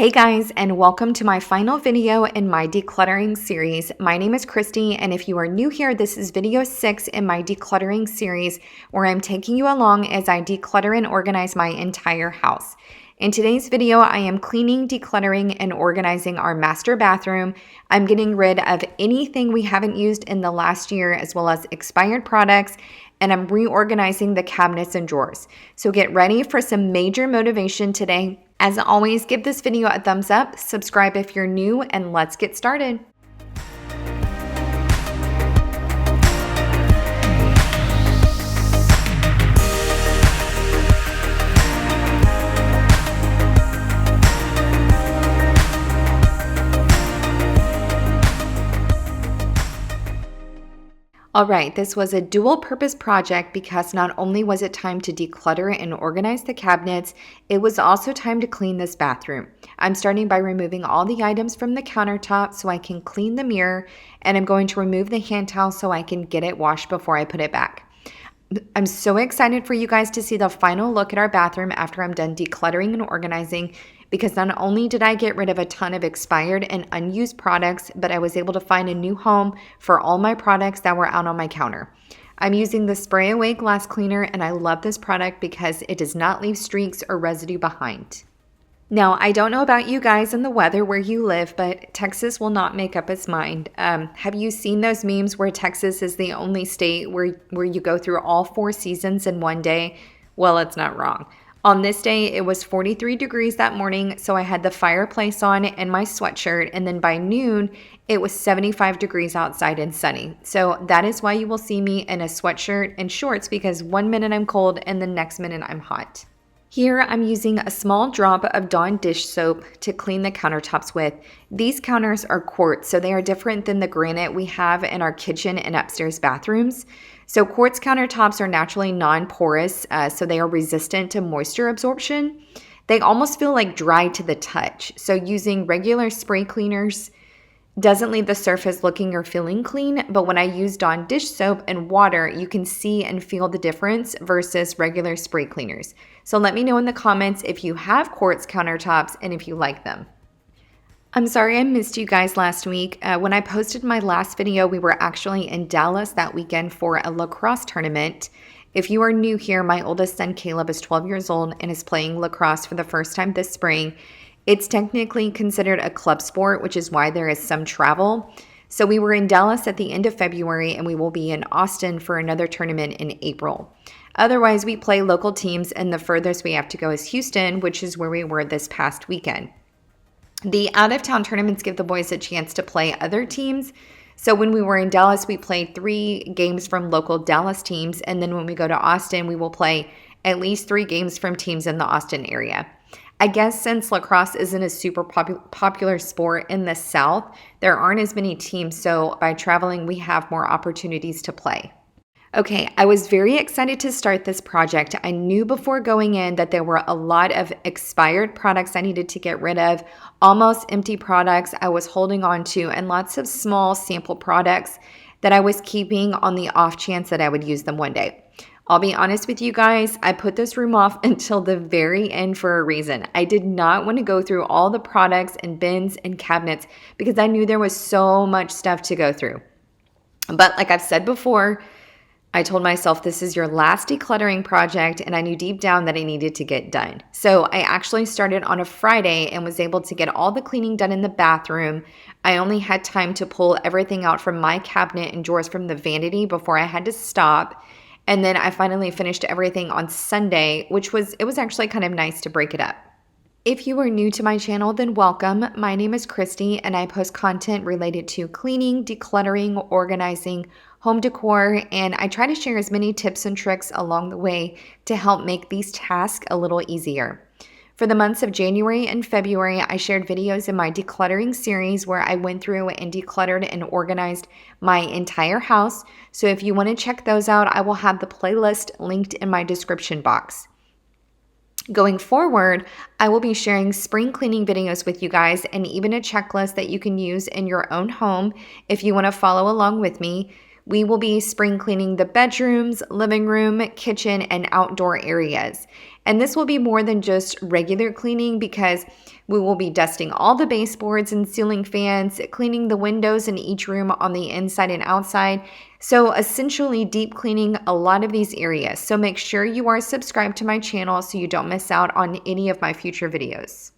Hey guys, and welcome to my final video in my decluttering series. My name is Christy, and if you are new here, this is video 6 in my decluttering series where I'm taking you along as I declutter and organize my entire house. In today's video, I am cleaning, decluttering, and organizing our master bathroom. I'm getting rid of anything we haven't used in the last year, as well as expired products, and I'm reorganizing the cabinets and drawers. So get ready for some major motivation today. As always, give this video a thumbs up, subscribe if you're new, and let's get started. All right, this was a dual purpose project because not only was it time to declutter and organize the cabinets, it was also time to clean this bathroom. I'm starting by removing all the items from the countertop so I can clean the mirror, and I'm going to remove the hand towel so I can get it washed before I put it back. I'm so excited for you guys to see the final look at our bathroom after I'm done decluttering and organizing, because not only did I get rid of a ton of expired and unused products, but I was able to find a new home for all my products that were out on my counter. I'm using the Spray Away Glass Cleaner, and I love this product because it does not leave streaks or residue behind. Now, I don't know about you guys and the weather where you live, but Texas will not make up its mind. Have you seen those memes where Texas is the only state where you go through all 4 seasons in one day? Well, it's not wrong. On this day, it was 43 degrees that morning, so I had the fireplace on and my sweatshirt, and then by noon, it was 75 degrees outside and sunny. So that is why you will see me in a sweatshirt and shorts, because one minute I'm cold and the next minute I'm hot. Here, I'm using a small drop of Dawn dish soap to clean the countertops with. These counters are quartz, so they are different than the granite we have in our kitchen and upstairs bathrooms. So quartz countertops are naturally non-porous, so they are resistant to moisture absorption. They almost feel like dry to the touch. So using regular spray cleaners doesn't leave the surface looking or feeling clean, but when I use Dawn dish soap and water, you can see and feel the difference versus regular spray cleaners. So let me know in the comments if you have quartz countertops and if you like them. I'm sorry I missed you guys last week. When I posted my last video, we were actually in Dallas that weekend for a lacrosse tournament. If you are new here, my oldest son Caleb is 12 years old and is playing lacrosse for the first time this spring. It's technically considered a club sport, which is why there is some travel. So we were in Dallas at the end of February, and we will be in Austin for another tournament in April. Otherwise, we play local teams, and the furthest we have to go is Houston, which is where we were this past weekend. The out-of-town tournaments give the boys a chance to play other teams. So when we were in Dallas, we played 3 games from local Dallas teams, and then when we go to Austin, we will play at least 3 games from teams in the Austin area. I guess since lacrosse isn't a super popular sport in the South, there aren't as many teams, so by traveling, we have more opportunities to play. Okay, I was very excited to start this project. I knew before going in that there were a lot of expired products I needed to get rid of, almost empty products I was holding on to, and lots of small sample products that I was keeping on the off chance that I would use them one day. I'll be honest with you guys, I put this room off until the very end for a reason. I did not want to go through all the products and bins and cabinets because I knew there was so much stuff to go through. But like I've said before, I told myself this is your last decluttering project, and I knew deep down that I needed to get done. So I actually started on a Friday and was able to get all the cleaning done in the bathroom. I only had time to pull everything out from my cabinet and drawers from the vanity before I had to stop. And then I finally finished everything on Sunday, which was actually kind of nice to break it up. If you are new to my channel, then welcome. My name is Christy, and I post content related to cleaning, decluttering, organizing, home decor, and I try to share as many tips and tricks along the way to help make these tasks a little easier. For the months of January and February, I shared videos in my decluttering series where I went through and decluttered and organized my entire house. So if you want to check those out, I will have the playlist linked in my description box. Going forward, I will be sharing spring cleaning videos with you guys, and even a checklist that you can use in your own home if you want to follow along with me. We will be spring cleaning the bedrooms, living room, kitchen, and outdoor areas. And this will be more than just regular cleaning because we will be dusting all the baseboards and ceiling fans, cleaning the windows in each room on the inside and outside. So essentially deep cleaning a lot of these areas. So make sure you are subscribed to my channel so you don't miss out on any of my future videos.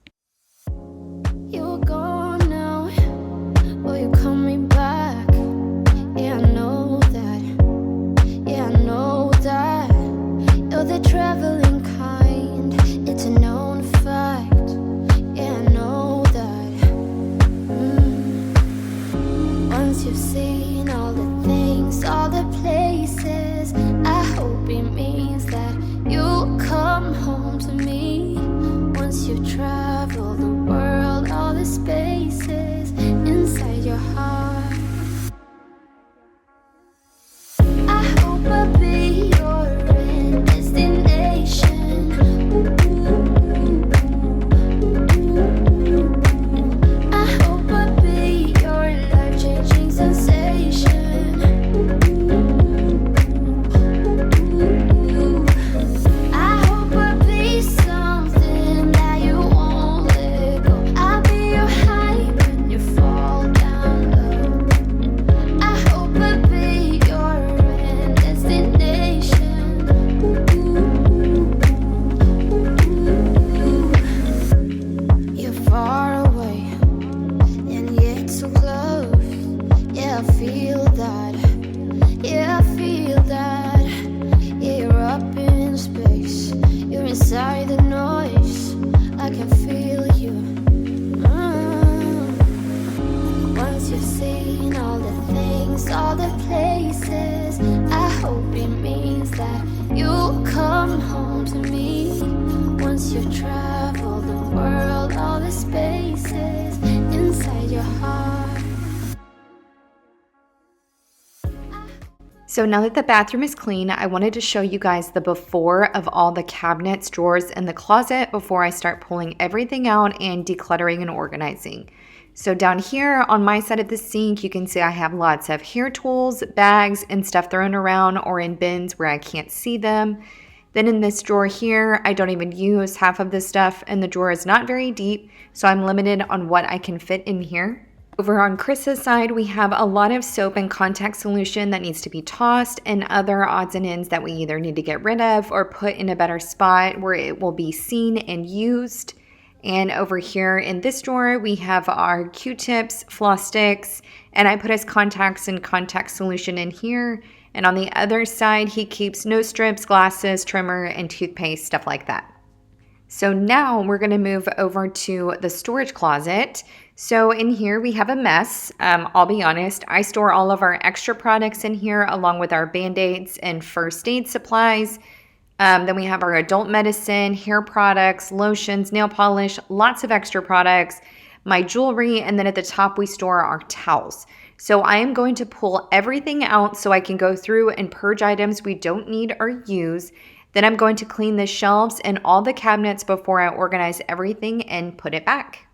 You're gone now, or you're coming back. Yeah, I know that. Yeah, I know that. You're the traveling kind. It's a known fact. Yeah, I know that. Once you've seen all the things, all the places, I hope it means that you'll come home to me. Once you've traveled the world, all the spaces inside your heart, I hope I'll be your end destination. I hope I'll be your life-changing sensation. I hope I'll be something that you won't let go. I'll be your high when you fall down low. I hope I'll be your end destination. You're far away and yet so close. Yeah, I feel that. Yeah, I feel that. Yeah, you're up in space. You're inside the noise. I can feel you. Once you've seen all the things, all the places, I hope it means that you'll come home to me. Once you've traveled the world, all the spaces inside your heart. So now that the bathroom is clean, I wanted to show you guys the before of all the cabinets, drawers, and the closet before I start pulling everything out and decluttering and organizing. So down here on my side of the sink, you can see I have lots of hair tools, bags, and stuff thrown around or in bins where I can't see them. Then in this drawer here, I don't even use half of this stuff, and the drawer is not very deep, so I'm limited on what I can fit in here. Over on Chris's side, we have a lot of soap and contact solution that needs to be tossed and other odds and ends that we either need to get rid of or put in a better spot where it will be seen and used. And over here in this drawer, we have our Q-tips, floss sticks, and I put his contacts and contact solution in here. And on the other side, he keeps nose strips, glasses, trimmer, and toothpaste, stuff like that. So now we're going to move over to the storage closet. So in here we have a mess. I'll be honest, I store all of our extra products in here along with our Band-Aids and first aid supplies. Then we have our adult medicine, hair products, lotions, nail polish, lots of extra products, my jewelry, and then at the top we store our towels. So I am going to pull everything out so I can go through and purge items we don't need or use. Then I'm going to clean the shelves and all the cabinets before I organize everything and put it back.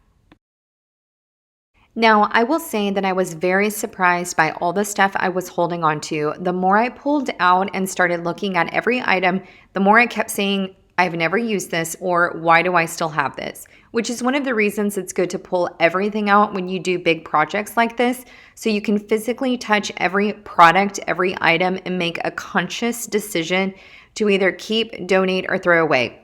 Now, I will say that I was very surprised by all the stuff I was holding on to. The more I pulled out and started looking at every item, the more I kept saying, I've never used this, or why do I still have this? Which is one of the reasons it's good to pull everything out when you do big projects like this, so you can physically touch every product, every item, and make a conscious decision to either keep, donate, or throw away.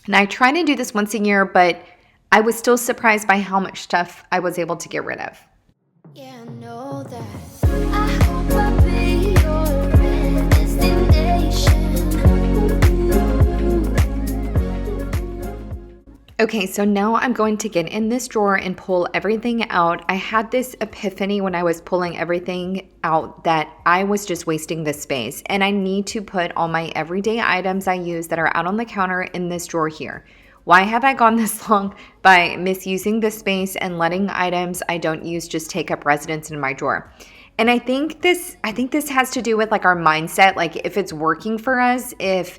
And I try to do this once a year, but I was still surprised by how much stuff I was able to get rid of. Yeah, I know that. I hope I'll be your end destination. Okay, so now I'm going to get in this drawer and pull everything out. I had this epiphany when I was pulling everything out that I was just wasting this space, and I need to put all my everyday items I use that are out on the counter in this drawer here. Why have I gone this long by misusing this space and letting items I don't use just take up residence in my drawer? And I think this has to do with like our mindset, like if it's working for us, if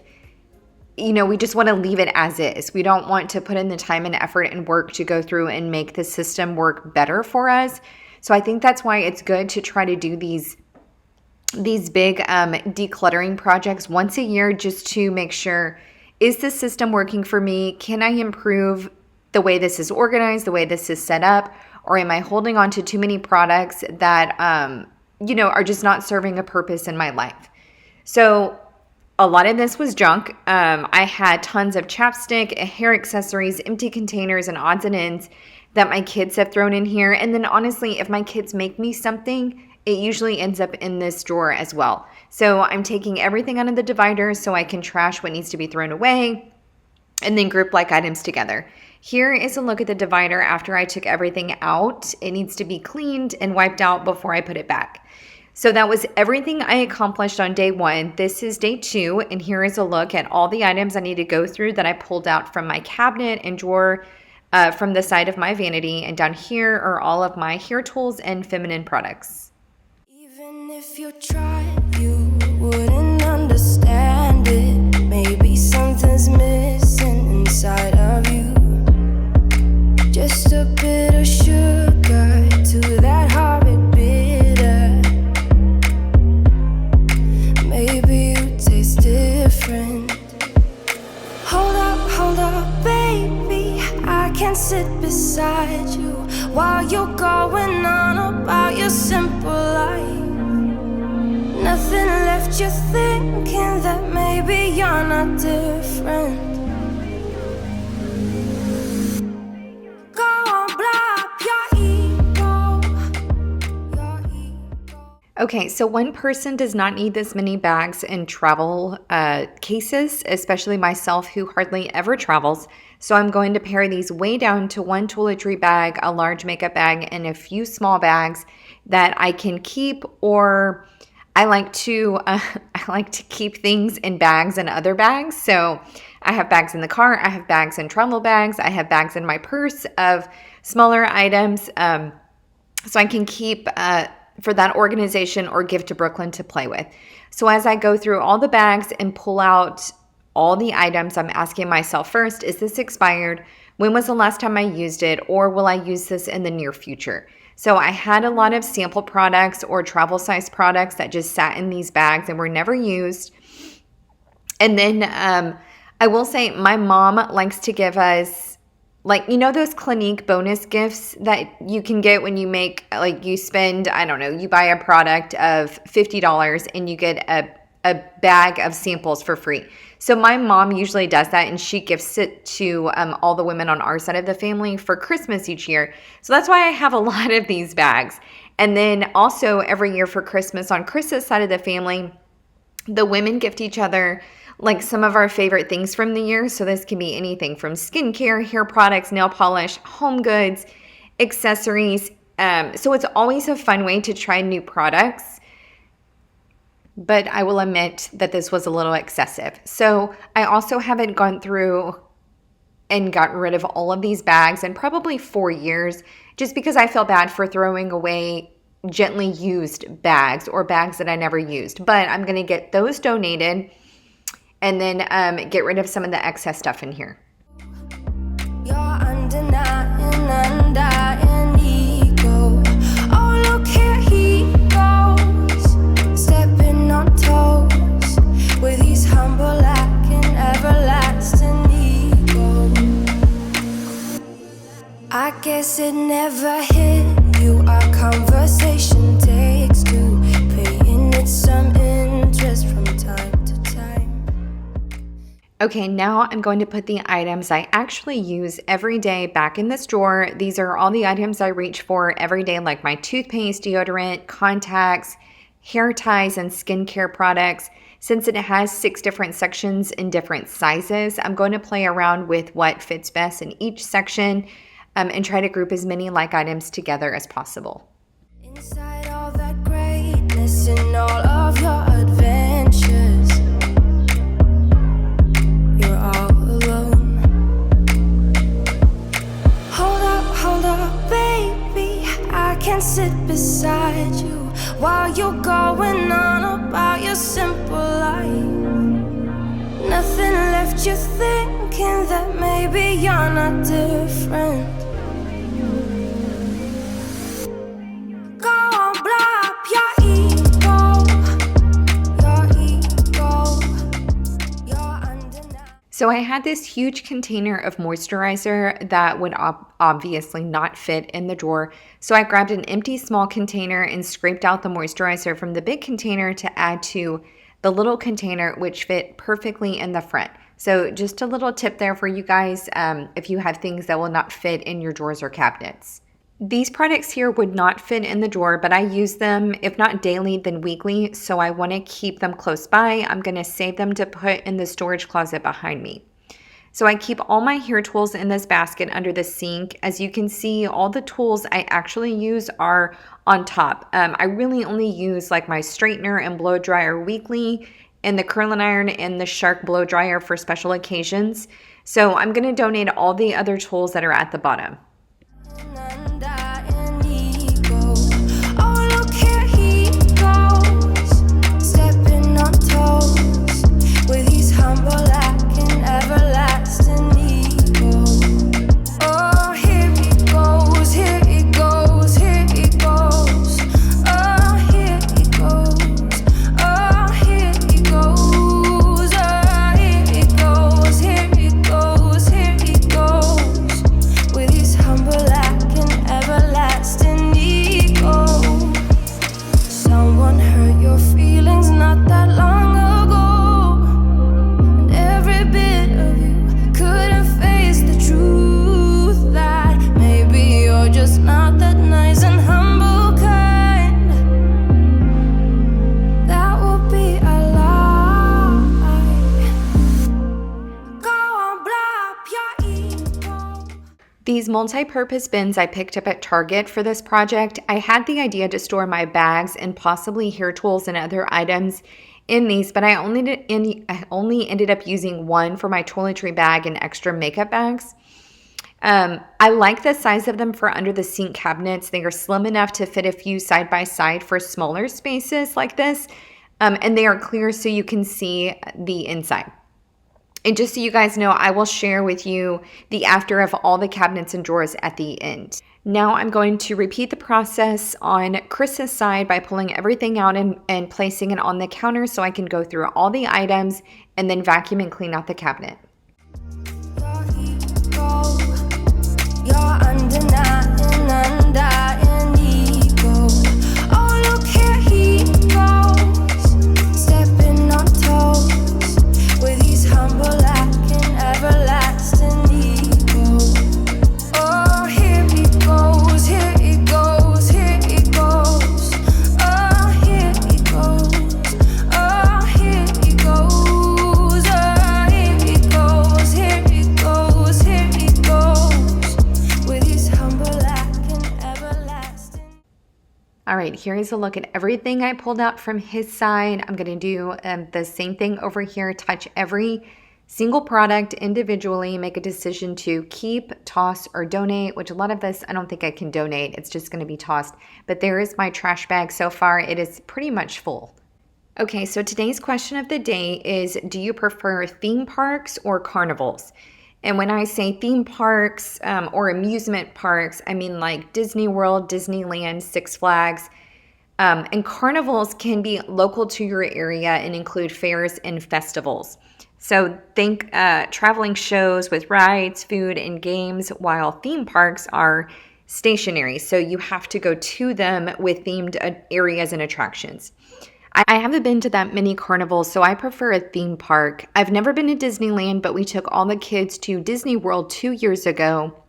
we just want to leave it as is. We don't want to put in the time and effort and work to go through and make the system work better for us. So I think that's why it's good to try to do these these big decluttering projects once a year just to make sure, is this system working for me? Can I improve the way this is organized, the way this is set up? Or am I holding on to too many products that, are just not serving a purpose in my life? So a lot of this was junk. I had tons of chapstick, hair accessories, empty containers, and odds and ends that my kids have thrown in here. And then honestly, if my kids make me something, it usually ends up in this drawer as well. So I'm taking everything out of the divider so I can trash what needs to be thrown away and then group like items together. Here is a look at the divider after I took everything out. It needs to be cleaned and wiped out before I put it back. So that was everything I accomplished on day 1. This is day 2, and here is a look at all the items I need to go through that I pulled out from my cabinet and drawer from the side of my vanity. And down here are all of my hair tools and feminine products. Even if you tried, you wouldn't understand it. Maybe something's missing inside of you. Just a bit of sugar to that horrid bitter. Maybe you taste different. Hold up, baby. I can sit beside you while you're going on about your simple life. Nothing left you thinking that maybe you're not different. Okay, so one person does not need this many bags and travel cases, especially myself who hardly ever travels. So I'm going to pare these way down to one toiletry bag, a large makeup bag, and a few small bags that I can keep, or I like to keep things in bags and other bags. So I have bags in the car, I have bags in travel bags, I have bags in my purse of smaller items, so I can keep for that organization or give to Brooklyn to play with. So as I go through all the bags and pull out all the items, I'm asking myself first, is this expired? When was the last time I used it? Or will I use this in the near future? So I had a lot of sample products or travel size products that just sat in these bags and were never used. And then I will say my mom likes to give us, like, those Clinique bonus gifts that you can get when you make, like, you spend, I don't know, you buy a product of $50 and you get a bag of samples for free. So my mom usually does that, and she gifts it to all the women on our side of the family for Christmas each year. So that's why I have a lot of these bags. And then also every year for Christmas on Chris's side of the family, the women gift each other like some of our favorite things from the year. So this can be anything from skincare, hair products, nail polish, home goods, accessories. So it's always a fun way to try new products. But I will admit that this was a little excessive. So I also haven't gone through and gotten rid of all of these bags in probably 4 years, just because I feel bad for throwing away gently used bags or bags that I never used. But I'm going to get those donated and then get rid of some of the excess stuff in here. You're undying ego. Oh, look here he goes, stepping on toes with his humble lack and everlasting ego. I guess it never hit you. Our conversation takes two, paying it some interest from time to time. Okay, now I'm going to put the items I actually use every day back in this drawer. These are all the items I reach for every day, like my toothpaste, deodorant, contacts, hair ties, and skincare products. Since it has 6 different sections in different sizes, I'm going to play around with what fits best in each section and try to group as many like items together as possible. Inside all that greatness and all of your adventures, you're all alone. Hold up, baby. I can sit beside you while you're going on about your simple life. Nothing left you thinking that maybe you're not different. Go on, blow up your ego. So I had this huge container of moisturizer that would obviously not fit in the drawer. So I grabbed an empty small container and scraped out the moisturizer from the big container to add to the little container, which fit perfectly in the front. So just a little tip there for you guys if you have things that will not fit in your drawers or cabinets. These products here would not fit in the drawer, but I use them, if not daily, then weekly, so I want to keep them close by. I'm going to save them to put in the storage closet behind me. So I keep all my hair tools in this basket under the sink. As you can see, all the tools I actually use are on top. I really only use like my straightener and blow dryer weekly, and the curling iron and the Shark blow dryer for special occasions. So I'm going to donate all the other tools that are at the bottom. These multi-purpose bins I picked up at Target for this project. I had the idea to store my bags and possibly hair tools and other items in these, but I only ended up using one for my toiletry bag and extra makeup bags. I like the size of them for under the sink cabinets. They are slim enough to fit a few side by side for smaller spaces like this, and they are clear so you can see the inside. And just so you guys know, I will share with you the after of all the cabinets and drawers at the end. Now I'm going to repeat the process on Chris's side by pulling everything out and placing it on the counter so I can go through all the items and then vacuum and clean out the cabinet. All right, here is a look at everything I pulled out from his side. I'm going to do the same thing over here, touch every single product individually, make a decision to keep, toss, or donate, which a lot of this I don't think I can donate. It's just going to be tossed. But there is my trash bag so far. It is pretty much full. Okay, so today's question of the day is, do you prefer theme parks or carnivals? And when I say theme parks or amusement parks, I mean like Disney World, Disneyland, Six Flags. And carnivals can be local to your area and include fairs and festivals. So think traveling shows with rides, food, and games, while theme parks are stationary. So you have to go to them with themed areas and attractions. I haven't been to that many carnivals, so I prefer a theme park. I've never been to Disneyland, but we took all the kids to Disney World 2 years ago.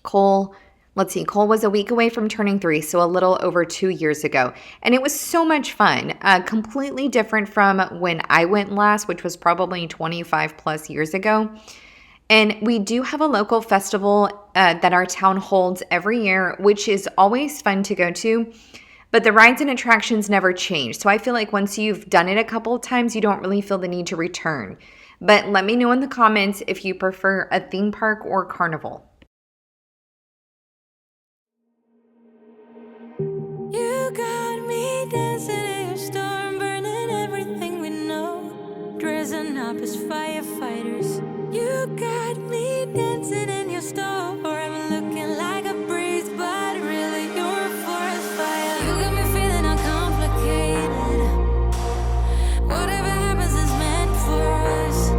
Cole was a week away from turning 3, so a little over 2 years ago. And it was so much fun, completely different from when I went last, which was probably 25 plus years ago. And we do have a local festival that our town holds every year, which is always fun to go to. But the rides and attractions never change. So I feel like once you've done it a couple of times, you don't really feel the need to return. But let me know in the comments if you prefer a theme park or carnival. You got me dancing in your storm, burning everything we know, dressing up as firefighters. You got me dancing in your storm, I'm looking like a breeze, but really you're a forest fire. You got me feeling uncomplicated. Whatever happens is meant for us.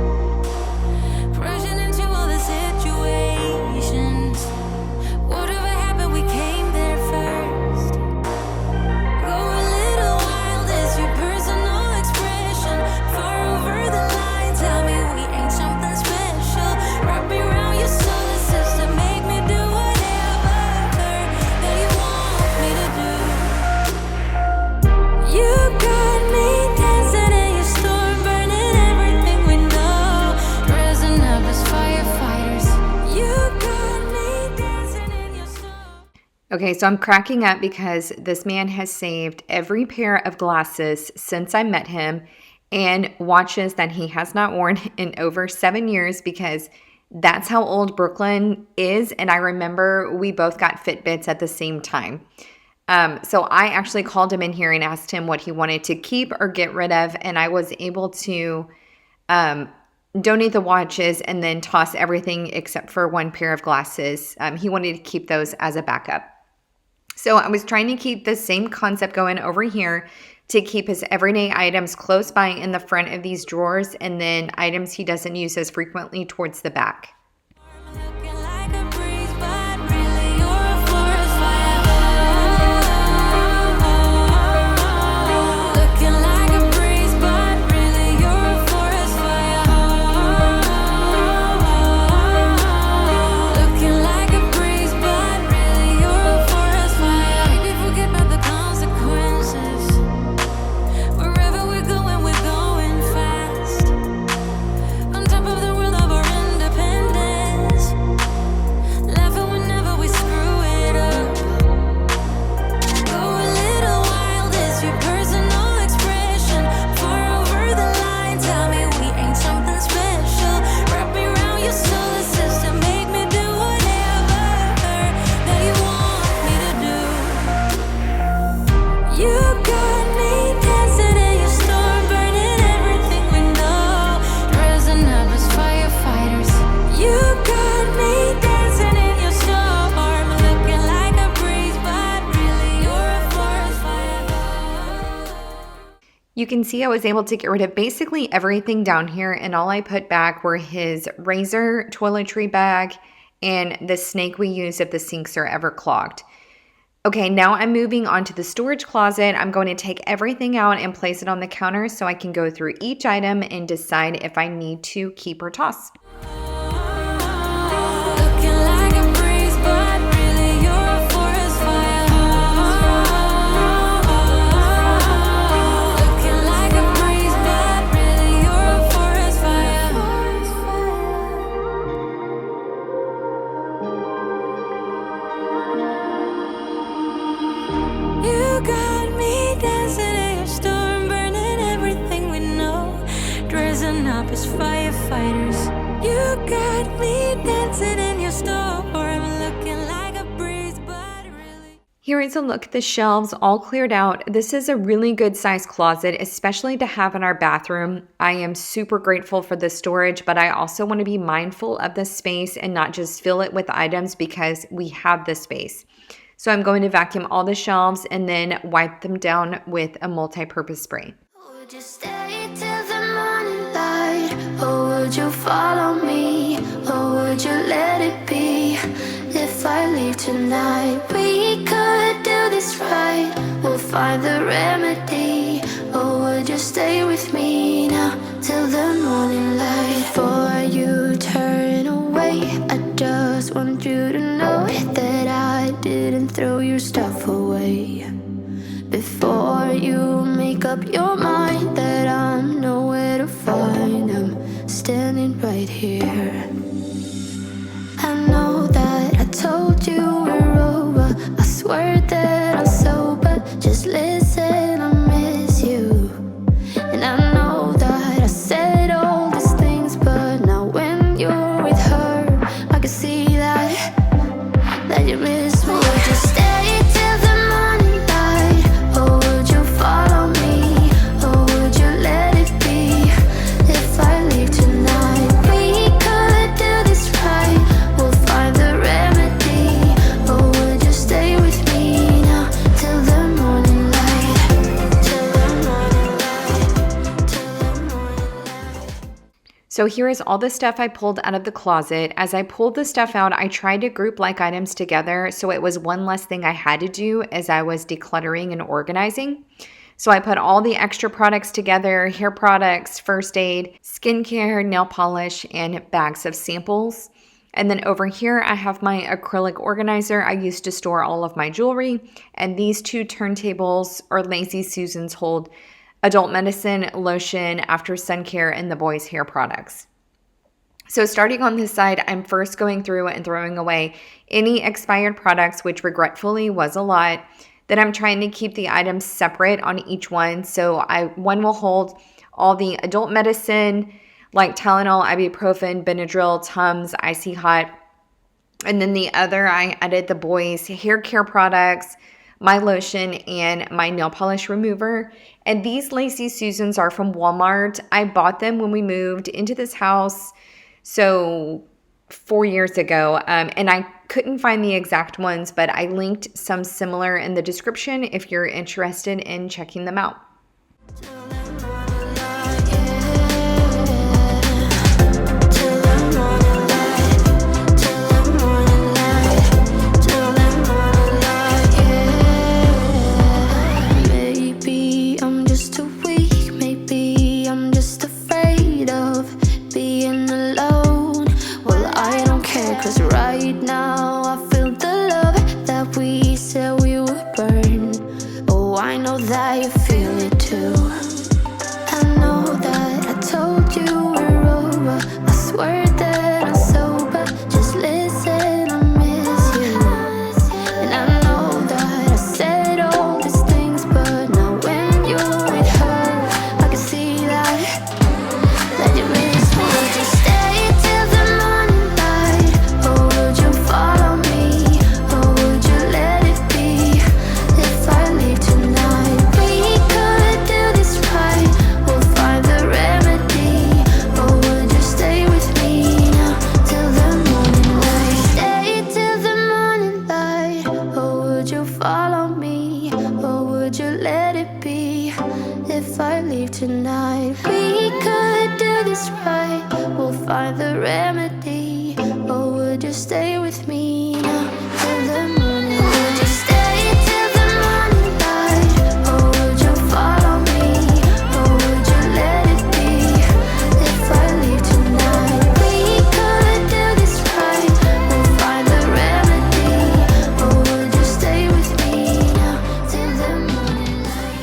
Okay, so I'm cracking up because this man has saved every pair of glasses since I met him and watches that he has not worn in over 7 years because that's how old Brooklyn is. And I remember we both got Fitbits at the same time. So I actually called him in here and asked him what he wanted to keep or get rid of. And I was able to donate the watches and then toss everything except for one pair of glasses. He wanted to keep those as a backup. So I was trying to keep the same concept going over here to keep his everyday items close by in the front of these drawers and then items he doesn't use as frequently towards the back. You can see I was able to get rid of basically everything down here, and all I put back were his razor, toiletry bag, and the snake we use if the sinks are ever clogged. Okay, now I'm moving on to the storage closet. I'm going to take everything out and place it on the counter so I can go through each item and decide if I need to keep or toss. Firefighters, you got me dancing in your storm, looking like a breeze, but really. Here is a look at the shelves all cleared out. This is a really good size closet, especially to have in our bathroom. I am super grateful for the storage, but I also want to be mindful of the space and not just fill it with items because we have the space. So I'm going to vacuum all the shelves and then wipe them down with a multi-purpose spray. Would you stay till the morning light, or would you follow me, or would you let it be? If I leave tonight, we could do this right. We'll find the remedy, or would you stay with me now till the morning light? Before you turn away, I just want you to know that I didn't throw your stuff away. Before you make up your mind that I'm nowhere to find, I'm standing right here. I know that I told you we're over, I swear that I'm sober, just listen, I miss you. And I know that I said all these things, but now when you're with her, I can see that you miss me. Would you stay till the morning light, or would you follow me, or would you let it be? If I leave tonight, we could do this right. We'll find the remedy, or would you stay with me now till the morning light? Till the morning light, till the morning light. So here is all the stuff I pulled out of the closet. As I pulled the stuff out, I tried to group like items together so it was one less thing I had to do as I was decluttering and organizing. So I put all the extra products together: hair products, first aid, skincare, nail polish, and bags of samples. And then over here, I have my acrylic organizer I used to store all of my jewelry. And these two turntables or Lazy Susans hold adult medicine, lotion, after sun care, and the boys' hair products. So starting on this side, I'm first going through and throwing away any expired products, which regretfully was a lot. Then I'm trying to keep the items separate on each one. So one will hold all the adult medicine like Tylenol, ibuprofen, Benadryl, Tums, Icy Hot. And then the other, I added the boys' hair care products, my lotion, and my nail polish remover. And these Lazy Susans are from Walmart. I bought them when we moved into this house, so 4 years ago. And I couldn't find the exact ones, but I linked some similar in the description if you're interested in checking them out. Tonight we could do this right. We'll find the remedy. Or would you stay with me now till the morning? Would you stay till the morning light? Or would you follow me? Or would you let it be? If I leave tonight, we could do this right. We'll find the remedy. Or would you stay with me now till the morning light?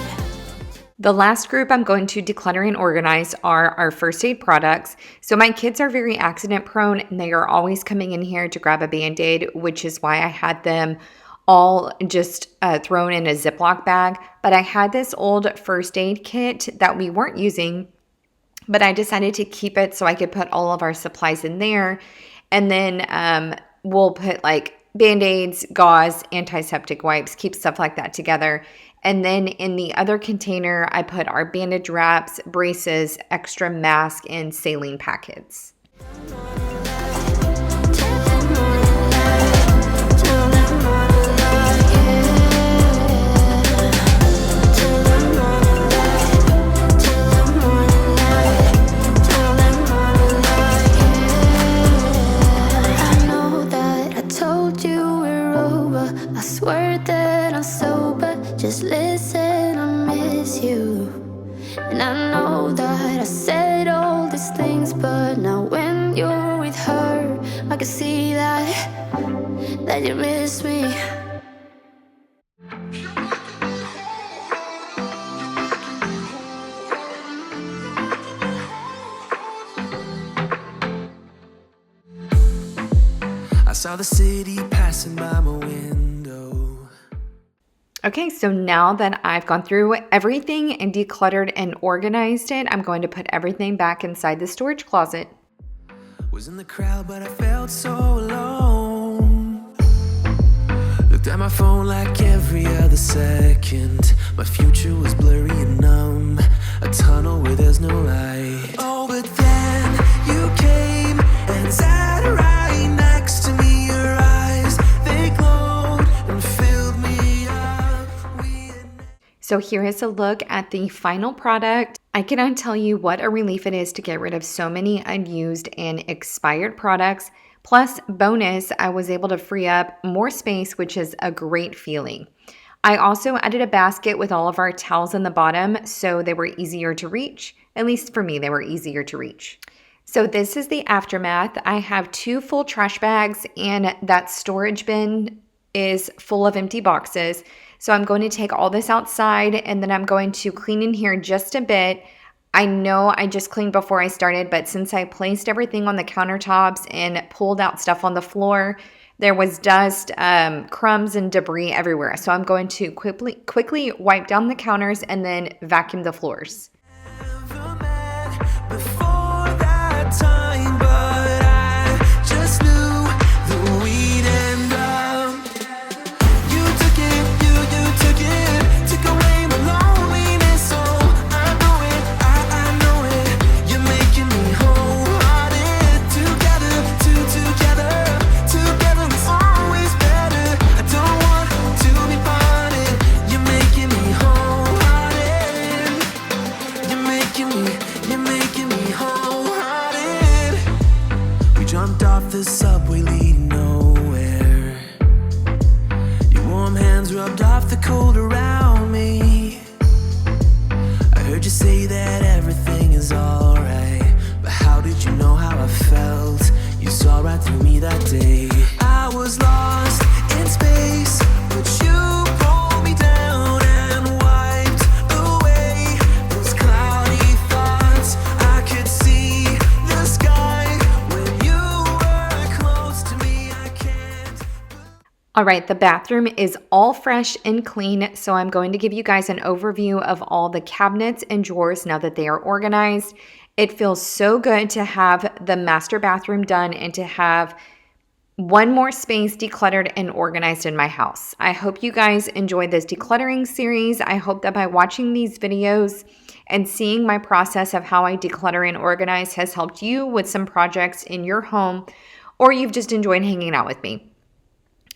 The last group I'm going to declutter and organize are our first aid products. So my kids are very accident prone and they are always coming in here to grab a Band-Aid, which is why I had them all just thrown in a Ziploc bag. But I had this old first aid kit that we weren't using, but I decided to keep it so I could put all of our supplies in there. And then we'll put like Band-Aids, gauze, antiseptic wipes, keep stuff like that together. And then in the other container, I put our bandage wraps, braces, extra mask, and saline packets. I know that I told you we're over. I swear that I'm sober. Just listen, I miss you. And I know that I said all these things, but now when you're with her, I can see that you miss me. I saw the city passing by my window. Okay, so now that I've gone through everything and decluttered and organized it, I'm going to put everything back inside the storage closet. Was in the crowd, but I felt so alone. Looked at my phone like every other second. My future was blurry and numb. A tunnel where there's no light. Oh, but then you came and sat right next to me. Your eyes, they glowed and filled me up. So here is a look at the final product. I cannot tell you what a relief it is to get rid of so many unused and expired products. Plus, bonus, I was able to free up more space, which is a great feeling. I also added a basket with all of our towels in the bottom so they were easier to reach. At least for me, they were easier to reach. So this is the aftermath. I have 2 full trash bags and that storage bin is full of empty boxes. So I'm going to take all this outside and then I'm going to clean in here just a bit. I know I just cleaned before I started, but since I placed everything on the countertops and pulled out stuff on the floor, there was dust, crumbs, and debris everywhere. So I'm going to quickly wipe down the counters and then vacuum the floors. Never met before that time, but I just knew that we'd end up. You took it, took away my loneliness. So I know it, you're making me wholehearted. Together is always better. I don't want to be parted. You're making me wholehearted. You're making me wholehearted. We jumped off the subway leading nowhere. Your warm hands rubbed off the cold around me. I heard you say that everything is alright, but how did you know how I felt? You saw right through me that day. I was lost in space, but you pulled me down and wiped away those cloudy thoughts. I could see the sky when you were close to me. I can't. All right, the bathroom is all fresh and clean, so I'm going to give you guys an overview of all the cabinets and drawers now that they are organized. It feels so good to have the master bathroom done and to have one more space decluttered and organized in my house. I hope you guys enjoyed this decluttering series. I hope that by watching these videos and seeing my process of how I declutter and organize has helped you with some projects in your home, or you've just enjoyed hanging out with me.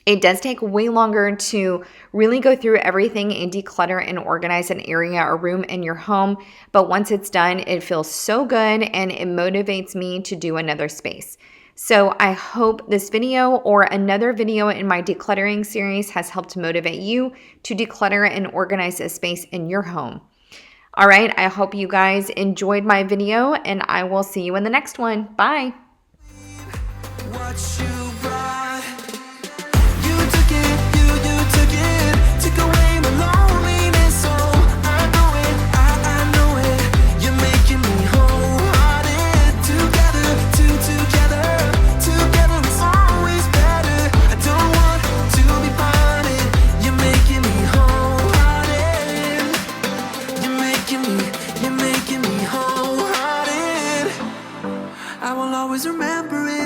It does take way longer to really go through everything and declutter and organize an area or room in your home, but once it's done, it feels so good and it motivates me to do another space. So I hope this video or another video in my decluttering series has helped to motivate you to declutter and organize a space in your home. All right, I hope you guys enjoyed my video and I will see you in the next one. Bye. What you brought, you took it, took away my loneliness. So I know it, you're making me wholehearted. Together is always better. I don't want to be parted. You're making me wholehearted. You're making me wholehearted. I will always remember it.